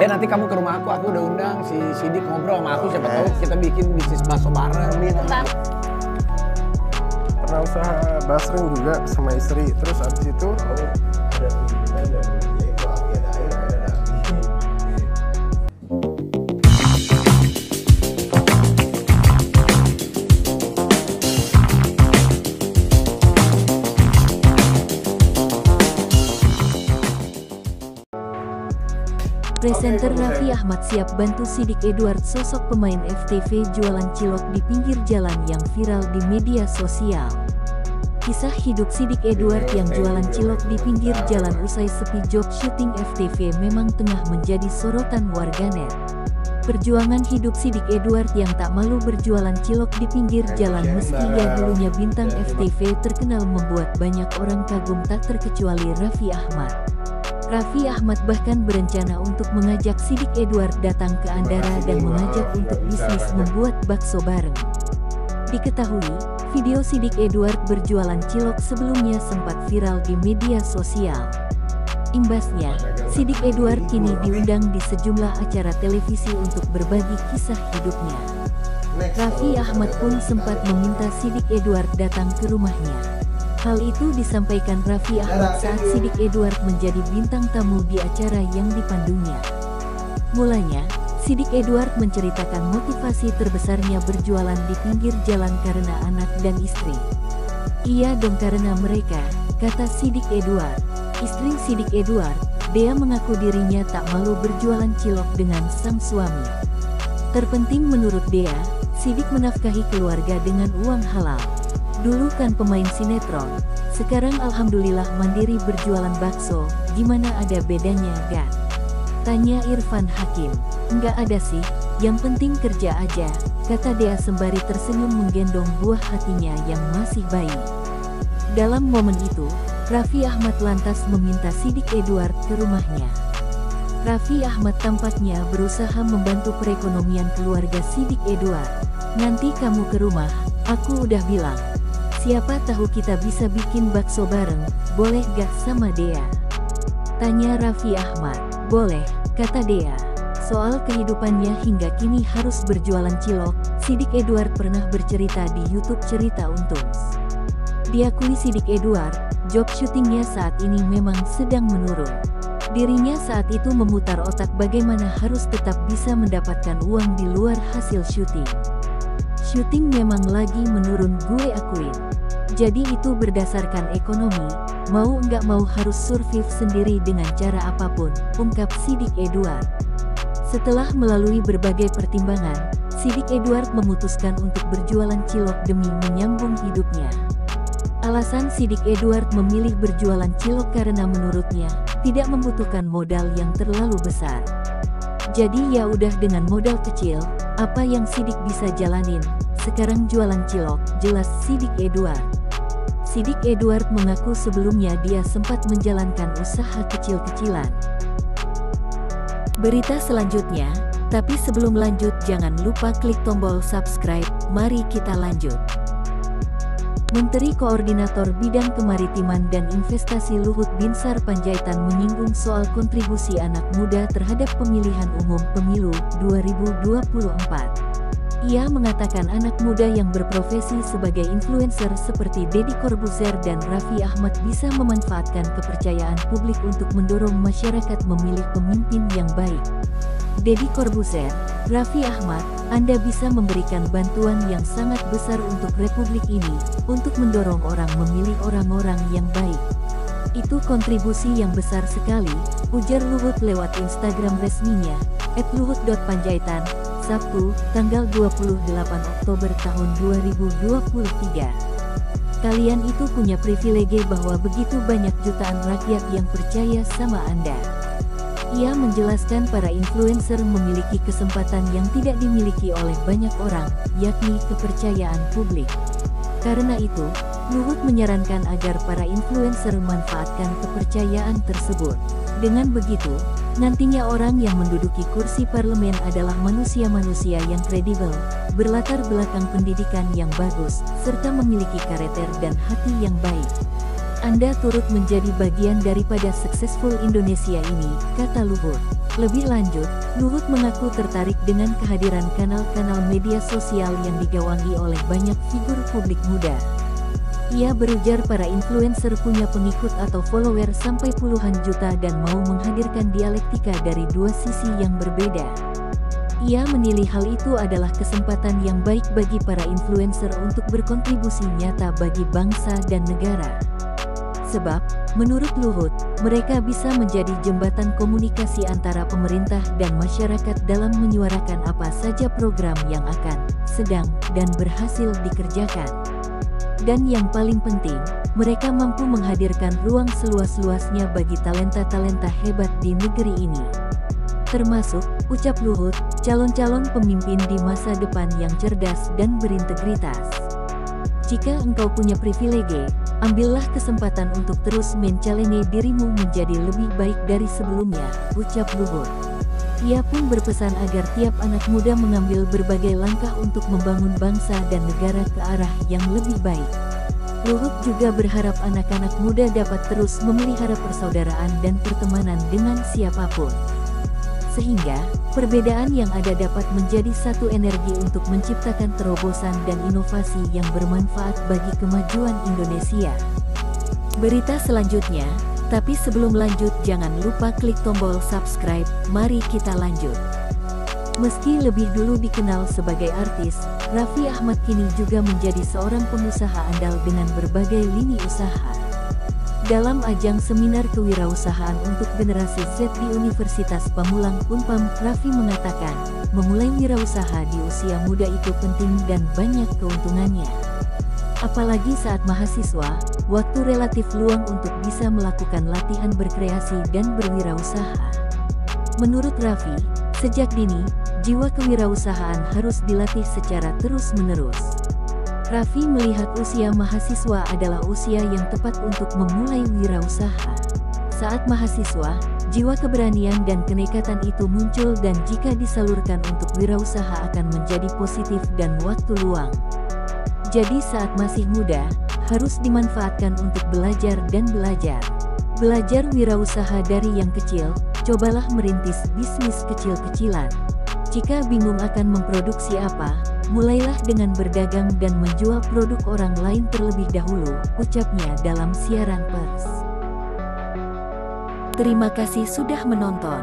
Nanti kamu ke rumah aku udah undang si Sidik ngobrol sama aku, siapa tahu kita bikin bisnis bakso bareng. Pernah usaha basreng juga sama istri, terus abis itu Presenter Raffi Ahmad siap bantu Sidik Edward. Sosok pemain FTV jualan cilok di pinggir jalan yang viral di media sosial. Kisah hidup Sidik Edward yang jualan cilok di pinggir jalan usai sepi job syuting FTV memang tengah menjadi sorotan warganet. Perjuangan hidup Sidik Edward yang tak malu berjualan cilok di pinggir jalan meski ia dulunya bintang FTV terkenal membuat banyak orang kagum, tak terkecuali Raffi Ahmad. Raffi Ahmad bahkan berencana untuk mengajak Sidik Edward datang ke Andara dan mengajak untuk bisnis membuat bakso bareng. Diketahui, video Sidik Edward berjualan cilok sebelumnya sempat viral di media sosial. Imbasnya, Sidik Edward kini diundang di sejumlah acara televisi untuk berbagi kisah hidupnya. Raffi Ahmad pun sempat meminta Sidik Edward datang ke rumahnya. Hal itu disampaikan Raffi Ahmad saat Sidik Edward menjadi bintang tamu di acara yang dipandunya. Mulanya, Sidik Edward menceritakan motivasi terbesarnya berjualan di pinggir jalan karena anak dan istri. Iya dong, karena mereka, kata Sidik Edward. Istri Sidik Edward, Dea, mengaku dirinya tak malu berjualan cilok dengan sang suami. Terpenting menurut Dea, Sidik menafkahi keluarga dengan uang halal. Dulu kan pemain sinetron, sekarang alhamdulillah mandiri berjualan bakso, gimana ada bedanya gak? Tanya Irfan Hakim. Enggak ada sih, yang penting kerja aja, kata Dea sembari tersenyum menggendong buah hatinya yang masih bayi. Dalam momen itu, Raffi Ahmad lantas meminta Sidik Edward ke rumahnya. Raffi Ahmad tampaknya berusaha membantu perekonomian keluarga Sidik Edward. Nanti kamu ke rumah, aku udah bilang. Siapa tahu kita bisa bikin bakso bareng, boleh gak sama Dea? Tanya Raffi Ahmad. Boleh, kata Dea. Soal kehidupannya hingga kini harus berjualan cilok, Sidik Edward pernah bercerita di YouTube Cerita Untung. Diakui Sidik Edward, job syutingnya saat ini memang sedang menurun. Dirinya saat itu memutar otak bagaimana harus tetap bisa mendapatkan uang di luar hasil syuting. Syuting memang lagi menurun, gue akuin. Jadi itu berdasarkan ekonomi, mau nggak mau harus survive sendiri dengan cara apapun, ungkap Sidik Edward. Setelah melalui berbagai pertimbangan, Sidik Edward memutuskan untuk berjualan cilok demi menyambung hidupnya. Alasan Sidik Edward memilih berjualan cilok karena menurutnya, tidak membutuhkan modal yang terlalu besar. Jadi ya udah dengan modal kecil, apa yang Sidik bisa jalanin, sekarang jualan cilok, jelas Sidik Edward. Sidik Edward mengaku sebelumnya dia sempat menjalankan usaha kecil-kecilan. Berita selanjutnya, tapi sebelum lanjut jangan lupa klik tombol subscribe, mari kita lanjut. Menteri Koordinator Bidang Kemaritiman dan Investasi Luhut Binsar Panjaitan menyinggung soal kontribusi anak muda terhadap pemilihan umum pemilu 2024. Ia mengatakan anak muda yang berprofesi sebagai influencer seperti Deddy Corbuzier dan Raffi Ahmad bisa memanfaatkan kepercayaan publik untuk mendorong masyarakat memilih pemimpin yang baik. Deddy Corbuzier, Raffi Ahmad, Anda bisa memberikan bantuan yang sangat besar untuk republik ini, untuk mendorong orang memilih orang-orang yang baik. Itu kontribusi yang besar sekali, ujar Luhut lewat Instagram resminya, @luhut.panjaitan, Sabtu, tanggal 28 Oktober tahun 2023. Kalian itu punya privilege bahwa begitu banyak jutaan rakyat yang percaya sama Anda. Ia menjelaskan para influencer memiliki kesempatan yang tidak dimiliki oleh banyak orang, yakni kepercayaan publik. Karena itu, Luhut menyarankan agar para influencer memanfaatkan kepercayaan tersebut. Dengan begitu, nantinya orang yang menduduki kursi parlemen adalah manusia-manusia yang kredibel, berlatar belakang pendidikan yang bagus, serta memiliki karakter dan hati yang baik. Anda turut menjadi bagian daripada Successful Indonesia ini, kata Luhut. Lebih lanjut, Luhut mengaku tertarik dengan kehadiran kanal-kanal media sosial yang digawangi oleh banyak figur publik muda. Ia berujar para influencer punya pengikut atau follower sampai puluhan juta dan mau menghadirkan dialektika dari dua sisi yang berbeda. Ia menilai hal itu adalah kesempatan yang baik bagi para influencer untuk berkontribusi nyata bagi bangsa dan negara. Sebab, menurut Luhut, mereka bisa menjadi jembatan komunikasi antara pemerintah dan masyarakat dalam menyuarakan apa saja program yang akan, sedang, dan berhasil dikerjakan. Dan yang paling penting, mereka mampu menghadirkan ruang seluas-luasnya bagi talenta-talenta hebat di negeri ini. Termasuk, ucap Luhut, calon-calon pemimpin di masa depan yang cerdas dan berintegritas. Jika engkau punya privilege, ambillah kesempatan untuk terus mencalene dirimu menjadi lebih baik dari sebelumnya, ucap Luhut. Ia pun berpesan agar tiap anak muda mengambil berbagai langkah untuk membangun bangsa dan negara ke arah yang lebih baik. Luhut juga berharap anak-anak muda dapat terus memelihara persaudaraan dan pertemanan dengan siapapun. Sehingga, perbedaan yang ada dapat menjadi satu energi untuk menciptakan terobosan dan inovasi yang bermanfaat bagi kemajuan Indonesia. Berita selanjutnya, tapi sebelum lanjut jangan lupa klik tombol subscribe, mari kita lanjut. Meski lebih dulu dikenal sebagai artis, Raffi Ahmad kini juga menjadi seorang pengusaha andal dengan berbagai lini usaha. Dalam ajang seminar kewirausahaan untuk generasi Z di Universitas Pamulang Unpam, Raffi mengatakan, memulai wirausaha di usia muda itu penting dan banyak keuntungannya. Apalagi saat mahasiswa, waktu relatif luang untuk bisa melakukan latihan berkreasi dan berwirausaha. Menurut Raffi, sejak dini, jiwa kewirausahaan harus dilatih secara terus-menerus. Raffi melihat usia mahasiswa adalah usia yang tepat untuk memulai wirausaha. Saat mahasiswa, jiwa keberanian dan kenekatan itu muncul dan jika disalurkan untuk wirausaha akan menjadi positif dan waktu luang. Jadi saat masih muda, harus dimanfaatkan untuk belajar dan belajar. Belajar wirausaha dari yang kecil, cobalah merintis bisnis kecil-kecilan. Jika bingung akan memproduksi apa, mulailah dengan berdagang dan menjual produk orang lain terlebih dahulu, ucapnya dalam siaran pers. Terima kasih sudah menonton.